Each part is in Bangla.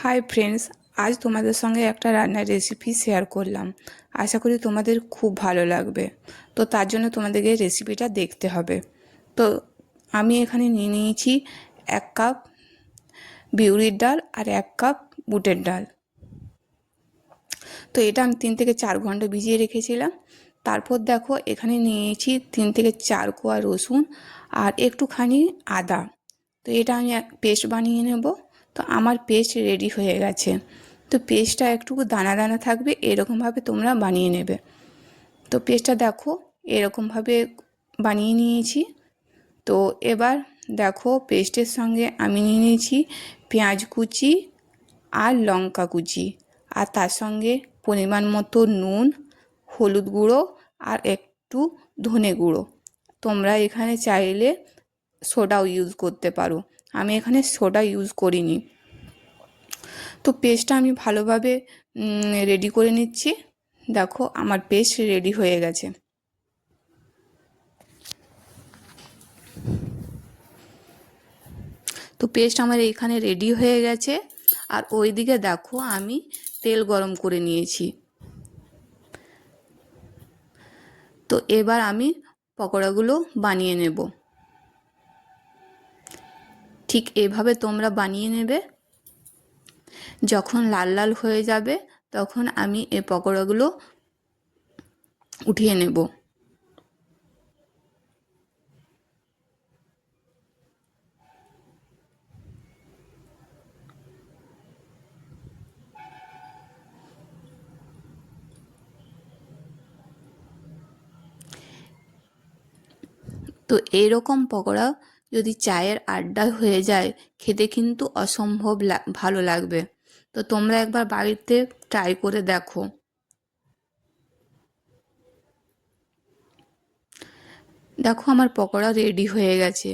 হাই ফ্রেন্ডস, আজ তোমাদের সঙ্গে একটা রান্নার রেসিপি শেয়ার করলাম। আশা করি তোমাদের খুব ভালো লাগবে। তো তার জন্য তোমাদেরকে রেসিপিটা দেখতে হবে। তো আমি এখানে নিয়ে নিয়েছি 1 কাপ বিউলির ডাল আর 1 কাপ বুটের ডাল। তো এটা আমি 3 থেকে 4 ঘন্টা ভিজিয়ে রেখেছিলাম। তারপর দেখো এখানে নিয়েছি 3 থেকে 4 কোয়া রসুন আর একটুখানি আদা। তো এটা আমি পেস্ট বানিয়ে নেব। তো আমার পেস্ট রেডি হয়ে গেছে। তো পেস্টটা একটু দানা দানা থাকবে, এরকমভাবে তোমরা বানিয়ে নেবে। তো পেস্টটা দেখো এরকমভাবে বানিয়ে নিয়েছি। তো এবার দেখো পেস্টের সঙ্গে আমি নিয়ে নিয়েছি পেঁয়াজ কুচি আর লঙ্কা কুচি, আর তার সঙ্গে পরিমাণ মতো নুন, হলুদ গুঁড়ো আর একটু ধনে গুঁড়ো। তোমরা এখানে চাইলে সোডাও ইউজ করতে পারো, আমি এখানে সোডা ইউজ করিনি। তো পেস্টটা আমি ভালোভাবে রেডি করে নিচ্ছি। দেখো আমার পেস্ট রেডি হয়ে গেছে। তো পেস্ট আমার এখানে রেডি হয়ে গেছে। আর ওইদিকে দেখো আমি তেল গরম করে নিয়েছি। তো এবার আমি পকোড়াগুলো বানিয়ে নেব। ঠিক এভাবে তোমরা বানিয়ে নেবে। যখন লাল লাল হয়ে যাবে তখন আমি এই পকোড়াগুলো উঠিয়ে নেব। তো এইরকম পকোড়া যদি চায়ের আড্ডায় হয়ে যায়, খেতে কিন্তু অসম্ভব ভালো লাগবে। তো তোমরা একবার বাড়িতে ট্রাই করে দেখো। দেখো আমার পকোড়া রেডি হয়ে গেছে।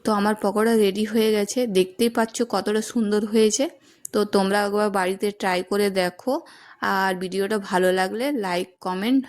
তো আমার পকোড়া রেডি হয়ে গেছে, দেখতেই পাচ্ছ কতটা সুন্দর হয়েছে। তো তোমরা একবার বাড়িতে ট্রাই করে দেখো। আর ভিডিওটা ভালো লাগলে লাইক, কমেন্ট